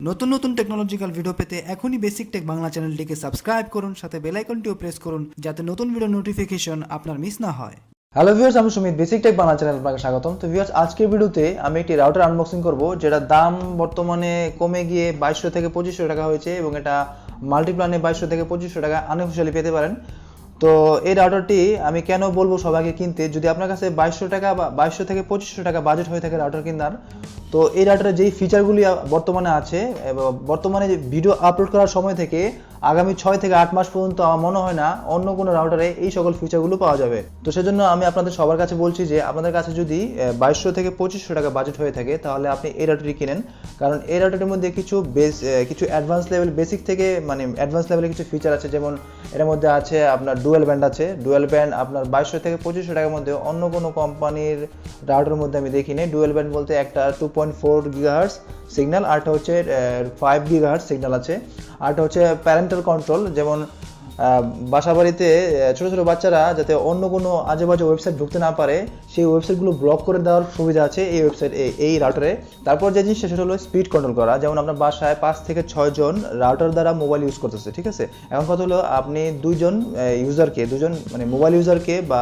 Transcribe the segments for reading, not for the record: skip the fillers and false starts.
নতুন নতুন technological video পেতে এখনই বেসিক টেক বাংলা চ্যানেলটিকে সাবস্ক্রাইব করুন, সাথে বেল আইকনটিও প্রেস করুন যাতে নতুন ভিডিও নোটিফিকেশন আপনার মিস না হয়। হ্যালো ভিউয়ার্স, আমি সুমিত, বেসিক টেক বাংলা চ্যানেলে আপনাকে স্বাগতম। তো ভিউয়ার্স, আজকের ভিডিওতে আমি একটি রাউটার আনবক্সিং করব যেটার দাম বর্তমানে কমে গিয়ে 2200 থেকে 2500 টাকা হয়েছে এবং এটা মাল্টিপ্ল্যানে 2200 থেকে 2500 টাকা আনঅফিশিয়ালি পেতে পারেন। তো এই রাউটারটি আমি কেন বলবো সবাইকে কিনতে, যদি আপনার কাছে 2200 টাকা বা 2200 থেকে 2500 টাকা বাজেট হয়ে থাকে রাউটার কেনার, তো এই রাউটারের যেই ফিচারগুলি বর্তমানে আছে, বর্তমানে ভিডিও আপলোড করার সময় থেকে আগামী 6 থেকে 8 মাস পর্যন্ত আমার মনে হয় না অন্য কোনো রাউটারে এই সকল ফিচারগুলো পাওয়া যাবে। তো সেজন্য আমি আপনাদের সবার কাছে বলছি যে আপনাদের কাছে যদি 2200 থেকে 2500 টাকা বাজেট হয়ে থাকে তাহলে আপনি এই রাউটারটি কিনেন, কারণ এই রাউটারের মধ্যে কিছু অ্যাডভান্স লেভেল, বেসিক থেকে মানে অ্যাডভান্স লেভেলের কিছু ফিচার আছে। যেমন এর মধ্যে আছে আপনার ডুয়াল ব্যান্ড আছে। ডুয়াল ব্যান্ড আপনার 2200 থেকে 2500 টাকার মধ্যে অন্য কোনো কোম্পানির রাউটারের মধ্যে আমি দেখিনি। ডুয়াল ব্যান্ড বলতে একটা 2.4 গিগাহার্টজ সিগন্যাল, আরটা হচ্ছে 5 গিগাহার্টজ সিগন্যাল আছে, আরটা হচ্ছে প্যারেন্টাল কন্ট্রোল। যেমন বাসা বাড়িতে ছোটো ছোটো বাচ্চারা যাতে অন্য কোনো আজে বাজে ওয়েবসাইট ঢুকতে না পারে সেই ওয়েবসাইটগুলো ব্লক করে দেওয়ার সুবিধা আছে এই রাউটারে। তারপর যে জিনিসটা সেটা হলো স্পিড কন্ট্রোল করা। যেমন আপনার বাসায় 5 থেকে 6 জন রাউটার দ্বারা মোবাইল ইউজ করতেছে, ঠিক আছে। এখন কথা হলো আপনি দুজন মানে মোবাইল ইউজারকে বা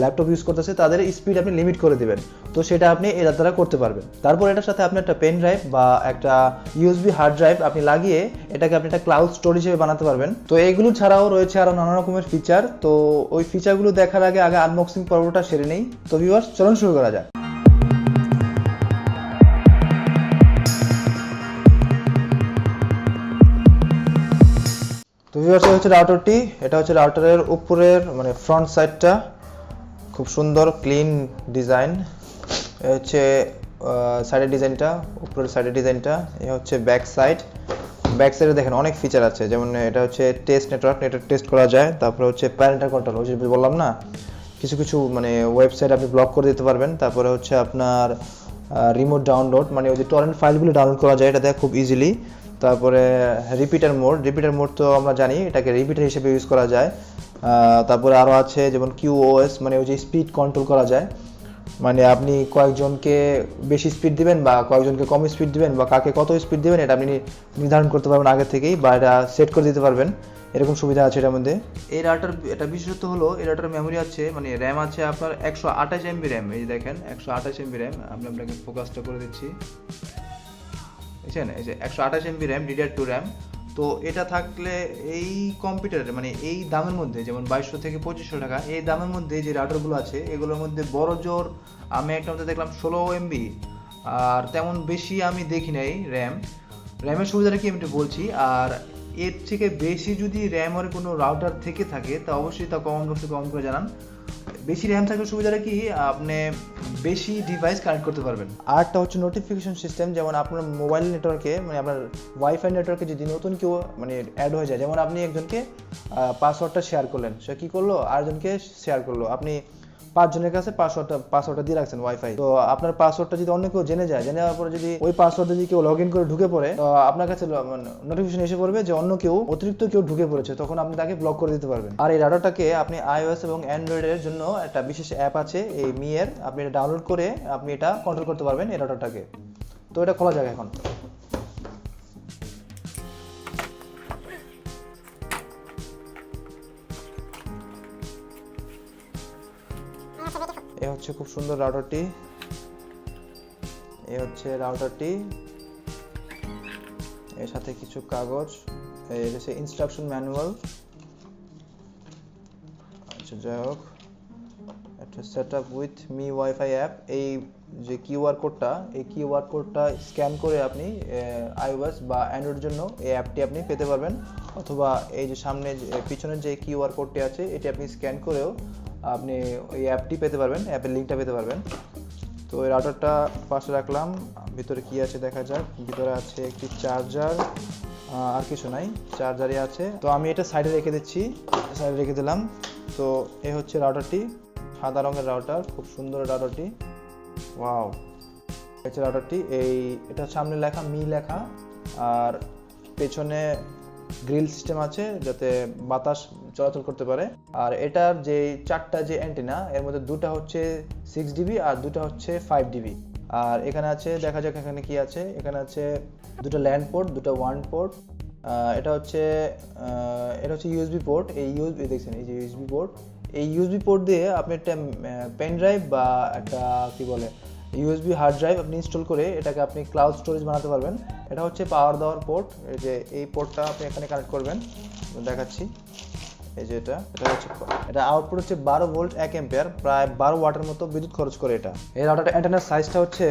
ল্যাপটপ ইউজ করতেছে তাদের স্পিড আপনি লিমিট করে দিবেন, তো সেটা আপনি এর দ্বারা করতে পারবেন। তারপর এটার সাথে আপনি একটা পেন ড্রাইভ বা একটা ইউএসবি হার্ড ড্রাইভ আপনি লাগিয়ে এটাকে আপনি একটা ক্লাউড স্টোর হিসেবে বানাতে পারবেন। তো এইগুলো ছাড়াও রয়েছে আরো নানা রকমের ফিচার। তো ওই ফিচারগুলো দেখার আগে আনবক্সিং পর্বটা সেরে নেই। তো ভিউয়ার্স, চলুন শুরু করা যাক। তো ভিউয়ার্স, এই হচ্ছে রাউটারটি। এটা হচ্ছে রাউটারের উপরের মানে ফ্রন্ট সাইডটা, খুব সুন্দর ক্লিন ডিজাইন। এ হচ্ছে সাইডের ডিজাইনটা, উপরের সাইডের ডিজাইনটা। এ হচ্ছে ব্যাক সাইডে দেখেন অনেক ফিচার আছে। যেমন এটা হচ্ছে টেস্ট নেটওয়ার্ক টেস্ট করা যায়। তারপরে হচ্ছে প্যারেন্টাল কন্ট্রোল, ওই যে বললাম না, কিছু মানে ওয়েবসাইট আপনি ব্লক করে দিতে পারবেন। তারপরে হচ্ছে আপনার রিমোট ডাউনলোড, মানে ওই যে টরেন্ট ফাইলগুলো ডাউনলোড করা যায় এটা দেখে খুব ইজিলি। তারপরে রিপিটার মোড তো আমরা জানি এটাকে রিপিটার হিসেবে ইউজ করা যায়। তারপরে আরও আছে যেমন QoS, মানে ওই যে স্পিড কন্ট্রোল করা যায়, মানে আপনি কয়েকজনকে বেশি স্পিড দিবেন বা কয়েকজনকে কম স্পিড দিবেন বা কাকে কত স্পিড দিবেন এটা আপনি নির্ধারণ করতে পারবেন আগে থেকেই, বা এটা সেট করে দিতে পারবেন, এরকম সুবিধা আছে এটার মধ্যে। এই রাউটার এটা বিশেষত হলো এই রাউটার মেমোরি আছে, মানে র্যাম আছে আপনার 128 MB র্যাম। এই যে দেখেন 128 MB র্যাম, আমি আপনাকে ফোকাসটা করে দিচ্ছি, বুঝছেন? এই যে 128 MB র্যাম, DDR2 র্যাম। তো এটা থাকলে এই কম্পিউটারে মানে এই দামের মধ্যে, যেমন 2200 থেকে 2500 টাকা এই দামের মধ্যে যে রাউটারগুলো আছে এগুলোর মধ্যে বড় জোর আমি একটা মধ্যে দেখলাম 16 MB, আর তেমন বেশি আমি দেখি নাই র্যামের সুবিধাটা কি আমি একটু বলছি। আর এর থেকে বেশি যদি র্যামের কোনো রাউটার থেকে থাকে তা অবশ্যই তা কমেন্ট বক্সে কমেন্ট করে জানান। বেশি র্যাম থাকলে সুবিধাটা কি, আপনি বেশি ডিভাইস কানেক্ট করতে পারবেন। আরটা হচ্ছে নোটিফিকেশন সিস্টেম। যেমন আপনার মোবাইল নেটওয়ার্কে মানে আপনার ওয়াইফাই নেটওয়ার্কে যদি নতুন কেউ মানে অ্যাড হয়ে যায়, যেমন আপনি একজনকে পাসওয়ার্ডটা শেয়ার করলেন, সে কী করলো আরেকজনকে শেয়ার করলো, আপনি 5 জনের কাছে পাসওয়ার্ডটা দিয়ে রাখছেন ওয়াইফাই। তো আপনার পাসওয়ার্ডটা যদি অন্য কেউ জেনে যাওয়ার পরে যদি ওই পাসওয়ার্ডে যদি কেউ লগ ইন করে ঢুকে পড়ে, তো আপনার কাছে নোটিফিকেশন এসে পড়বে যে অতিরিক্ত কেউ ঢুকে পড়েছে, তখন আপনি তাকে ব্লক করে দিতে পারবেন। আর এই রাউটারটাকে আপনি iOS এবং অ্যান্ড্রয়েডের জন্য একটা বিশেষ অ্যাপ আছে এই মি এর, আপনি এটা ডাউনলোড করে আপনি এটা কন্ট্রোল করতে পারবেন এই রাউটারটাকে। তো এটা খোলা যাক এখন। এই হচ্ছে খুব সুন্দর রাউটারটি। এই হচ্ছে রাউটারটি, এর সাথে কিছু কাগজ, এর হচ্ছে ইনস্ট্রাকশন ম্যানুয়াল। আচ্ছা, যাই হোক, একটা set up with me wifi app. এই যে কিউআর কোডটা স্ক্যান করে আপনি iOS বা অ্যান্ড্রয়েডের জন্য এই অ্যাপটি আপনি পেতে পারবেন, অথবা এই যে পিছনের যে কিউআর কোডটি আছে এটি আপনি স্ক্যান করেও আপনি ওই অ্যাপটি পেতে পারবেন, অ্যাপের লিঙ্কটা পেতে পারবেন। তো এই রাউটারটা পাশে রাখলাম, ভিতরে কি আছে দেখা যাক। ভিতরে আছে একটি চার্জার, আর কিছু নাই, চার্জারই আছে। তো আমি এটা সাইডে রেখে দিলাম। তো এই হচ্ছে রাউটারটি, সাদা রঙের রাউটার, খুব সুন্দর রাউটারটি। ওয়াও, হচ্ছে রাউটারটি। এটা সামনে লেখা মি লেখা, আর পেছনে গ্রিল সিস্টেম আছে যাতে বাতাস চলাচল করতে পারে। আর এটার যে 4টা যে অ্যান্টেনা, এর মধ্যে 2টা হচ্ছে 6 dB আর 2টা হচ্ছে 5 dB। আর এখানে আছে, দেখা যাক এখানে কি আছে। এখানে আছে দুটো ল্যান্ড পোর্ট, দুটো ওয়ান পোর্ট। এটা হচ্ছে ইউএসবি পোর্ট। এই ইউএসবি দেখছেন, এই যে ইউএসবি পোর্ট, এই ইউএসবি পোর্ট দিয়ে আপনি একটা পেন ড্রাইভ বা একটা কি বলে ইউএসবি হার্ড ড্রাইভ আপনি ইনস্টল করে এটাকে আপনি ক্লাউড স্টোরেজ বানাতে পারবেন। এটা হচ্ছে পাওয়ার দেওয়ার পোর্ট। এই যে এই পোর্টটা আপনি এখানে কানেক্ট করবেন, দেখাচ্ছি। এই যে এটা আউটপুট হচ্ছে 12 ভোল্ট 1 অ্যাম্পিয়ার, প্রায় 12 ওয়াটের মতো বিদ্যুৎ খরচ করে এটা। এই রাউটারটা অ্যান্টেনার সাইজটা হচ্ছে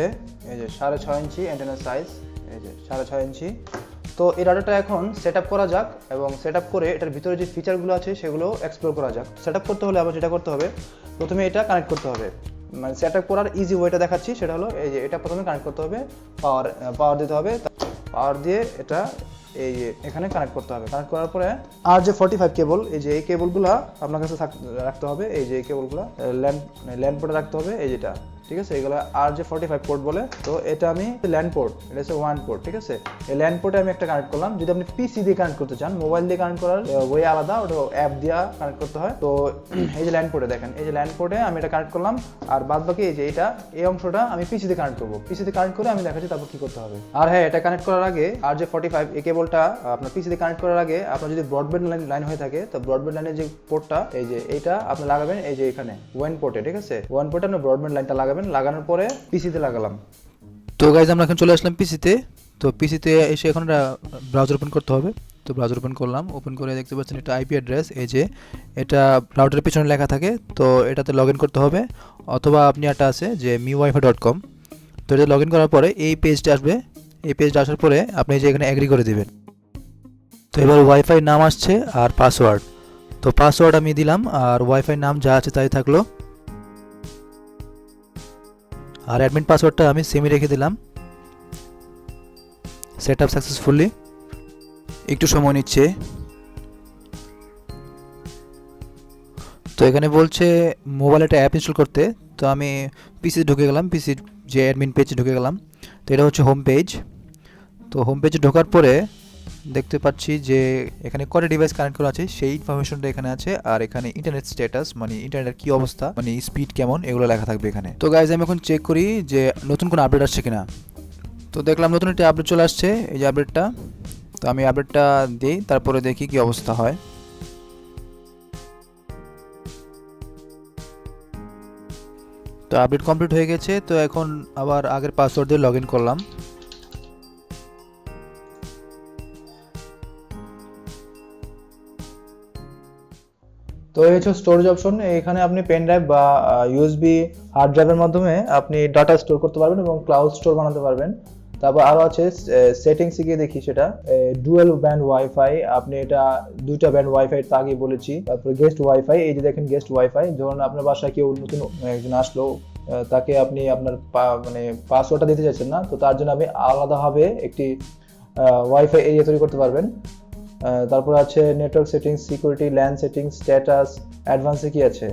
এই যে 6.5 ইঞ্চি অ্যান্টেনার সাইজ, এই যে 6.5 ইঞ্চি। তো এই রাউটারটা এখন সেট আপ করা যাক, এবং সেট আপ করে এটার ভিতরে যে ফিচারগুলো আছে সেগুলো এক্সপ্লোর করা যাক। সেট আপ করতে হলে আবার যেটা করতে হবে, প্রথমে এটা কানেক্ট করতে হবে। মানে সেট আপ করার ইজি ওয়েটা দেখাচ্ছি, সেটা হলো এই যে এটা প্রথমে কানেক্ট করতে হবে, পাওয়ার দিতে হবে। পাওয়ার দিয়ে এটা এই এখানে কানেক্ট করতে হবে। কানেক্ট করার পরে আর যে 45 কেবল, এই যে এই কেবলগুলো আপনার কাছে রাখতে হবে। এই যে এই কেবলগুলো ল্যান্ড পোর্টে রাখতে হবে, এই যেটা, ঠিক আছে। এগুলো আর যে 45 পোর্ট বলে। তো এটা আমি ল্যান্ড পোর্ট, এটা হচ্ছে ওয়ান পোর্ট, ঠিক আছে। এই ল্যান্ড পোর্টে আমি একটা কানেক্ট করলাম। যদি আপনি পিসি দিয়ে কানেক্ট করতে চান, মোবাইল দিয়ে কানেক্ট করার ওয়ে আলাদা, ওটা অ্যাপ দিয়ে কানেক্ট করতে হয়। তো এই যে ল্যান্ড পোর্টে দেখেন, এই যে ল্যান্ড পোর্টে আমি এটা কানেক্ট করলাম। আর বাদ বাকি এই যে এই অংশটা আমি পিসি দিয়ে কানেক্ট করবো। পিসি দিয়ে কানেক্ট করে আমি দেখাচ্ছি তারপর কি করতে হবে। আর হ্যাঁ, এটা কানেক্ট করার আগে আর যে 45 এই কেবলটা আপনার পিসি দিয়ে কানেক্ট করার আগে আপনার যদি ব্রডব্যান্ড লাইন হয়ে থাকে, তো ব্রডব্যান্ড লাইনের যে পোর্টটা, এই যে এইটা আপনি লাগাবেন এই যে এখানে ওয়ান পোর্টে, ঠিক আছে। ওয়ান পোর্টে আপনি ব্রডব্যান্ড লাইনটা লাগাবেন। লাগানোর পরে পিসিতে লাগালাম। তো গাইজ আমরা এখন চলে আসলাম পিসিতে। তো পিসিতে এসে এখন ব্রাউজার ওপেন করতে হবে। তো ব্রাউজার ওপেন করলাম, ওপেন করে দেখতে পাচ্ছেন এটা আইপি অ্যাড্রেস, এই যে এটা রাউটারের পিছনে লেখা থাকে। তো এটাতে লগ ইন করতে হবে, অথবা আপনি একটা আছে যে miwifi.com। তো এটা লগ ইন করার পরে এই পেজটা আসবে। এই পেজটা আসার পরে আপনি যে এখানে অ্যাগ্রি করে দেবেন। তো এবার ওয়াইফাই নাম আসছে আর পাসওয়ার্ড। তো পাসওয়ার্ড আমি দিলাম, আর ওয়াইফাই নাম যা আছে তাই থাকলো। আর অ্যাডমিন পাসওয়ার্ডটা আমি সেমই রেখে দিলাম। Set up successfully. একটু সময় নিচ্ছে। তো এখানে বলছে মোবাইলে একটা অ্যাপ ইনস্টল করতে। তো আমি পিসি ঢুকে গেলাম, পিসির যে অ্যাডমিন পেজে ঢুকে গেলাম। তো এটা হচ্ছে হোম পেজ। তো হোম পেজে ঢোকার পরে দেখতে পাচ্ছি যে এখানে কয়টা ডিভাইস কানেক্ট করা আছে সেই ইনফরমেশনটা এখানে আছে। আর এখানে ইন্টারনেট স্ট্যাটাস, মানে ইন্টারনেটের কি অবস্থা, মানে স্পিড কেমন, এগুলো লেখা থাকবে এখানে। তো গাইজ আমি এখন চেক করি যে নতুন কোনো আপডেট আসছে কিনা। তো দেখলাম নতুন একটা আপডেট চলে আসছে, এই যে আপডেটটা। তো আমি আপডেটটা দিই, তারপরে দেখি কি অবস্থা হয়। তো আপডেট কমপ্লিট হয়ে গেছে। তো এখন আবার আগের পাসওয়ার্ড দিয়ে লগ ইন করলাম। তো এই হচ্ছে স্টোরেজ অপশন। এখানে আপনি পেন ড্রাইভ বা ইউএসবি হার্ড ড্রাইভের মাধ্যমে আপনি ডাটা স্টোর করতে পারবেন এবং ক্লাউড স্টোর বানাতে পারবেন। তারপর আরো আছে সেটিংসে গিয়ে দেখি, সেটা ডুয়েল ব্যান্ড ওয়াইফাই। আপনি এটা দুইটা ব্যান্ড ওয়াইফাই তা আগে বলেছি। তারপর গেস্ট ওয়াইফাই, এই যে দেখেন গেস্ট ওয়াইফাই। যখন আপনার বাসায় কেউ নতুন একজন আসলো, তাকে আপনি আপনার মানে পাসওয়ার্ডটা দিতে চাইছেন না, তো তার জন্য আপনি আলাদাভাবে একটি ওয়াইফাই এরিয়া তৈরি করতে পারবেন। তারপর আছে network settings, security, LAN settings, status. অ্যাডভান্সে কি আছে?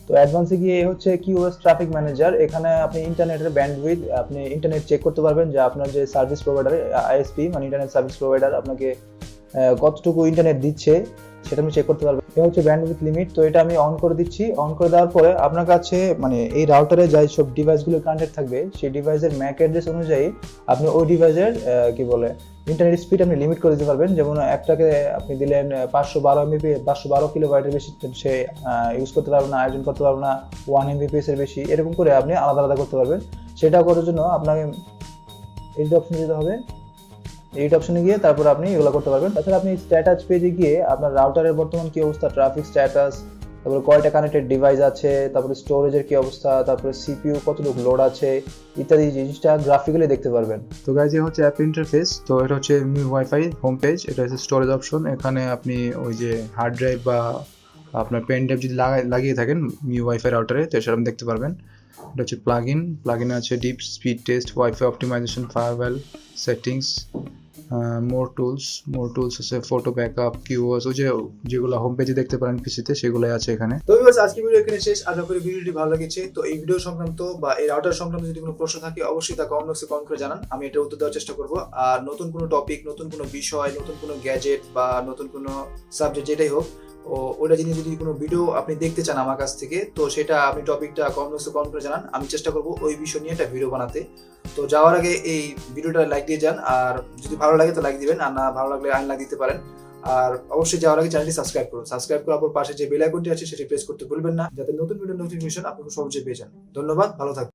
তো অ্যাডভান্সে গিয়ে হচ্ছে কিউএস ট্রাফিক ম্যানেজার। এখানে আপনি ইন্টারনেটের ব্যান্ডউইথ, আপনি ইন্টারনেট চেক করতে পারবেন যে আপনার যে সার্ভিস প্রোভাইডার, আইএসপি মানে ইন্টারনেট সার্ভিস প্রোভাইডার, আপনাকে কতটুকু ইন্টারনেট দিচ্ছে সেটা আমি চেক করতে পারবেন। এটা হচ্ছে ব্যান্ডউইথ লিমিট। তো এটা আমি অন করে দিচ্ছি। অন করে দেওয়ার পরে আপনার কাছে মানে এই রাউটারে যাই সব ডিভাইসগুলো কানেক্টেড থাকবে, সেই ডিভাইসের ম্যাক অ্যাড্রেস অনুযায়ী আপনি ওই ডিভাইসের কি বলে ইন্টারনেট স্পিড আপনি লিমিট করে দিতে পারবেন। যেমন একটাকে আপনি দিলেন 512 এমবিপি, 512 কিলোবাইটের বেশি সে ইউজ করতে পারবে না, আয়োজন করতে পারবে না 1 এমবিপিএস এর বেশি, এরকম করে আপনি আলাদা আলাদা করতে পারবেন। সেটা করার জন্য আপনাকে এই অপশনে যেতে হবে। এই অপশনে গিয়ে তারপর আপনি এগুলো করতে পারবেন। তাছাড়া আপনি স্ট্যাটাস পেজে গিয়ে আপনার রাউটারের বর্তমান কি অবস্থা, ট্রাফিক স্ট্যাটাস, তারপরে কয়টা কানেক্টেড ডিভাইস আছে, তারপরে স্টোরেজের কি অবস্থা, তারপরে সিপিইউ কতটুকু লোড আছে ইত্যাদি জিনিসটা গ্রাফিক্যালি দেখতে পারবেন। তো গাইজ এই হচ্ছে অ্যাপ ইন্টারফেস। তো এটা হচ্ছে ওয়াইফাই হোম পেজ। এটা হচ্ছে স্টোরেজ অপশন। এখানে আপনি ওই যে হার্ড ড্রাইভ বা আপনার পেন ড্রাইভ যদি লাগিয়ে থাকেন ওয়াইফাই রাউটারে, তো সেটা আপনি দেখতে পারবেন। এটা হচ্ছে প্লাগইনে আছে deep speed test, wifi optimization, firewall settings, more tools আছে, ফটো ব্যাকআপ, কিওয়ার্ডস, ওই যে যেগুলো হোম পেজে দেখতে পারেন পিসিতে, সেগুলোই আছে এখানে। তো ভিউয়ার্স, আজকে ভিডিও এখানে শেষ। আশা করি ভিডিওটি ভালো লেগেছে। তো এই ভিডিও সংক্রান্ত বা এই রাউটার সংক্রান্ত যদি কোনো প্রশ্ন থাকে অবশ্যই তা কমেন্ট বক্সে কমেন্ট করে জানান, আমি এটা উত্তর দেওয়ার চেষ্টা করব। আর নতুন কোনো টপিক, নতুন কোনো বিষয়, নতুন কোনো গ্যাজেট বা নতুন কোনো সাবজেক্ট যেটাই হোক, ওটা জিনিস যদি কোনো ভিডিও আপনি দেখতে চান আমার কাছ থেকে, তো সেটা আপনি টপিকটা কমেন্ট করে জানান, আমি চেষ্টা করবো ওই বিষয় নিয়ে একটা ভিডিও বানাতে। তো যাওয়ার আগে এই ভিডিওটা লাইক দিয়ে যান, আর যদি ভালো লাগে তো লাইক দিবেন, আর না ভালো লাগলে আনলাইক দিতে পারেন। আর অবশ্যই যাওয়ার আগে চ্যানেলটি সাবস্ক্রাইব করুন। সাবস্ক্রাইব করার পর পাশে যে বেল আইকনটি আছে সেটি প্রেস করতে ভুলবেন না, যাতে নতুন ভিডিও নোটিফিকেশন আপনি সহজে পেয়ে যান। ধন্যবাদ, ভালো থাকবেন।